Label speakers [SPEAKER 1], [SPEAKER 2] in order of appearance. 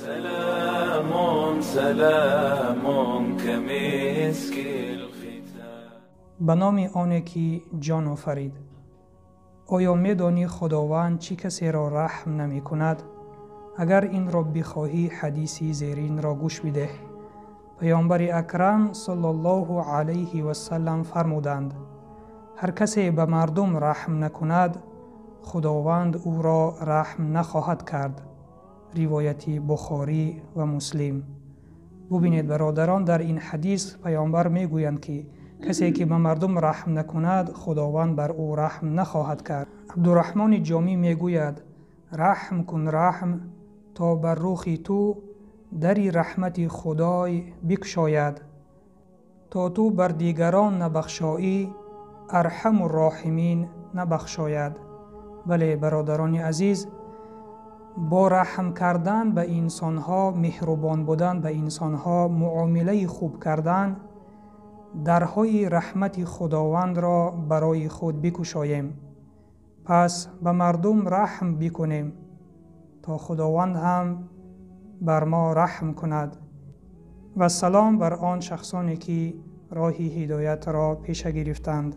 [SPEAKER 1] سلام سلام کمیسک الختام.
[SPEAKER 2] به نام آن که جان آفرید. آیا می‌دانی خداوند چه کسی را رحم نمی کند؟ اگر این را بخواهی حدیثی زیرین را گوش بده. پیامبر اکرم صلی الله علیه و سلم فرمودند: هر کسی به مردم رحم نکند خداوند او را رحم نخواهد کرد. روایت بخاری و مسلم. ببینید برادران، در این حدیث پیامبر میگویند که کسی که به مردم رحم نکند خداوند بر او رحم نخواهد کرد. عبدالرحمن جامی میگوید: رحم کن رحم تا بر رخ تو دری رحمت خدای بگشاید. تا تو بر دیگران نبخشایی ارحم الراحمین نبخشاید. بله برادران عزیز، با رحم کردن به انسانها، مهربان بودن به انسانها، معامله خوب کردن، درهای رحمت خداوند را برای خود بگشاییم. پس به مردم رحم بکنیم تا خداوند هم بر ما رحم کند. و سلام بر آن شخصانی که راه هدایت را پیش گرفتند.